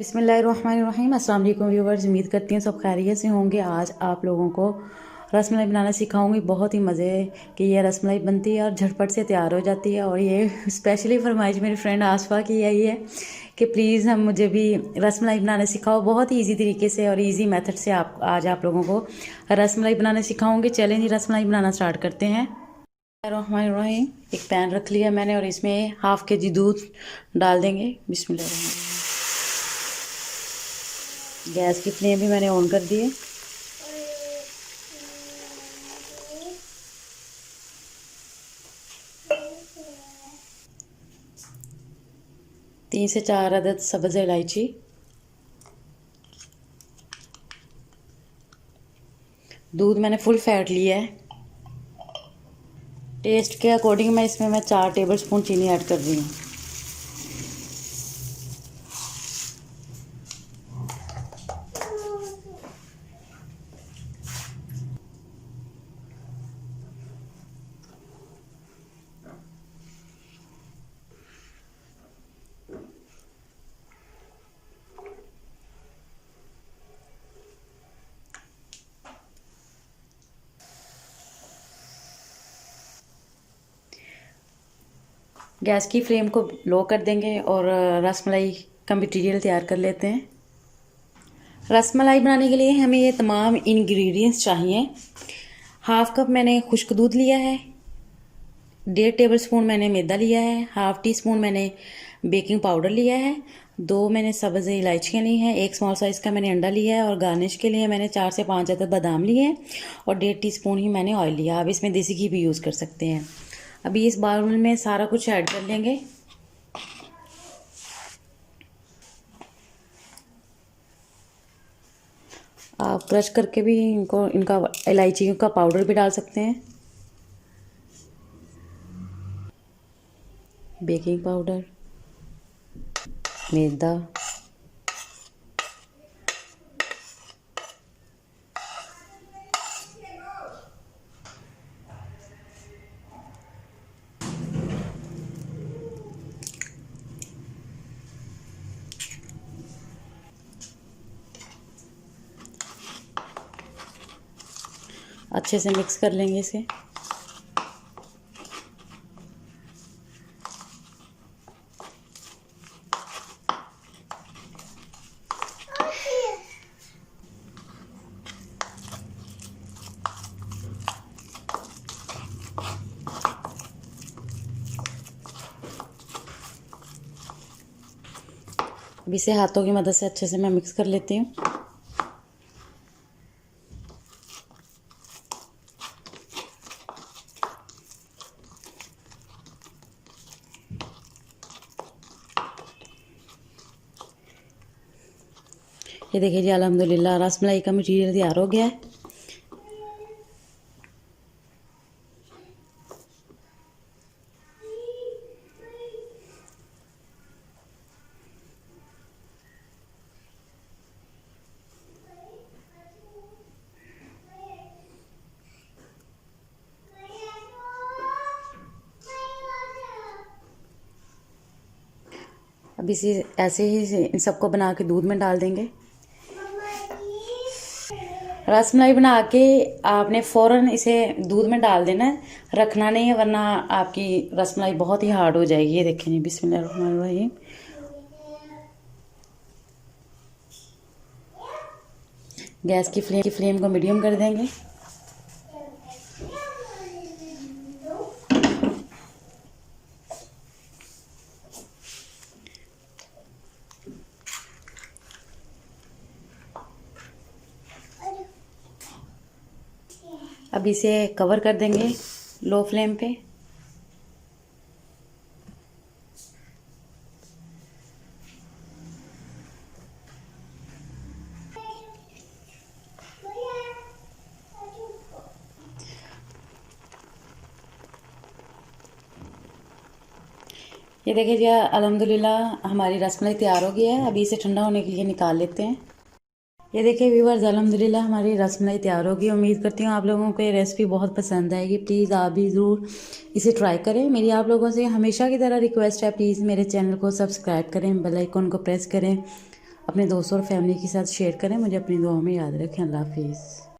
बिस्मिल्लाहिर्रहमानिर्रहीम। अस्सलाम वालेकुम व्यूवर्स, उम्मीद करती हूँ सब खैरियत से होंगे। आज आप लोगों को रसमलाई बनाना सिखाऊंगी। बहुत ही मज़े की ये रसमलाई बनती है और झटपट से तैयार हो जाती है। और ये स्पेशली फरमाइश मेरी फ्रेंड आसफा की यही है कि प्लीज़ हम मुझे भी रसमलाई बनाना सिखाओ। बहुत ही ईजी तरीके से और ईजी मेथड से आज आप लोगों को रसमलाई बनाना सिखाऊंगी। चलें जी, रसमलाई बनाना स्टार्ट करते हैं। बिस्मिल्लाहिर्रहमानिर्रहीम। एक पैन रख लिया मैंने और इसमें हाफ़ के जी दूध डाल देंगे। बिस्मिल्लाह। गैस की फ्लेम भी मैंने ऑन कर दी है। तीन से चार अदद सब्ज़ इलायची, दूध मैंने फुल फैट लिया है। टेस्ट के अकॉर्डिंग मैं इसमें 4 टेबलस्पून चीनी ऐड कर रही हूँ। गैस की फ्लेम को लो कर देंगे और रसमलाई का मटीरियल तैयार कर लेते हैं। रसमलाई बनाने के लिए हमें ये तमाम इंग्रेडिएंट्स चाहिए। हाफ़ कप मैंने खुश्क दूध लिया है, 1.5 टेबलस्पून मैंने मैदा लिया है, हाफ़ टी स्पून मैंने बेकिंग पाउडर लिया है, 2 मैंने सब्ज़ इलायचियाँ ली हैं, 1 स्मॉल साइज़ का मैंने अंडा लिया है और गार्निश के लिए मैंने 4 से 5 अदद बादाम लिए हैं और 1.5 टीस्पून ही मैंने ऑयल लिया। आप इसमें देसी घी भी यूज़ कर सकते हैं। अभी इस बाउल में सारा कुछ ऐड कर लेंगे। आप क्रश करके भी इनका इलायची का पाउडर भी डाल सकते हैं। बेकिंग पाउडर, मैदा, अच्छे से मिक्स कर लेंगे इसे। अब इसे हाथों की मदद से अच्छे से मैं मिक्स कर लेती हूँ। ये देखिए जी, अल्हम्दुलिल्लाह रसमलाई का मटीरियल तैयार हो गया है। अब इसे ऐसे ही इन सबको बना के दूध में डाल देंगे। रसमलाई बना के आपने फ़ौरन इसे दूध में डाल देना है, रखना नहीं है, वरना आपकी रसमलाई बहुत ही हार्ड हो जाएगी। ये देखें जी, बिस्मिल्लाहिर्रहमानिर्रहीम। गैस की फ्लेम को मीडियम कर देंगे। अब इसे कवर कर देंगे लो फ्लेम पे। ये देखिए जी, अल्हम्दुलिल्लाह हमारी रसमलाई तैयार हो गया है। अभी इसे ठंडा होने के लिए निकाल लेते हैं। ये देखिए व्यूवर्स, अल्हम्दुलिल्लाह हमारी रसमलाई तैयार होगी। उम्मीद करती हूँ आप लोगों को ये रेसिपी बहुत पसंद आएगी। प्लीज़ आप भी ज़रूर इसे ट्राई करें। मेरी आप लोगों से हमेशा की तरह रिक्वेस्ट है, प्लीज़ मेरे चैनल को सब्सक्राइब करें, बेल आइकन को प्रेस करें अपने दोस्तों और फैमिली के साथ शेयर करें। मुझे अपनी दुआओं में याद रखें। अल्लाह हाफिज़।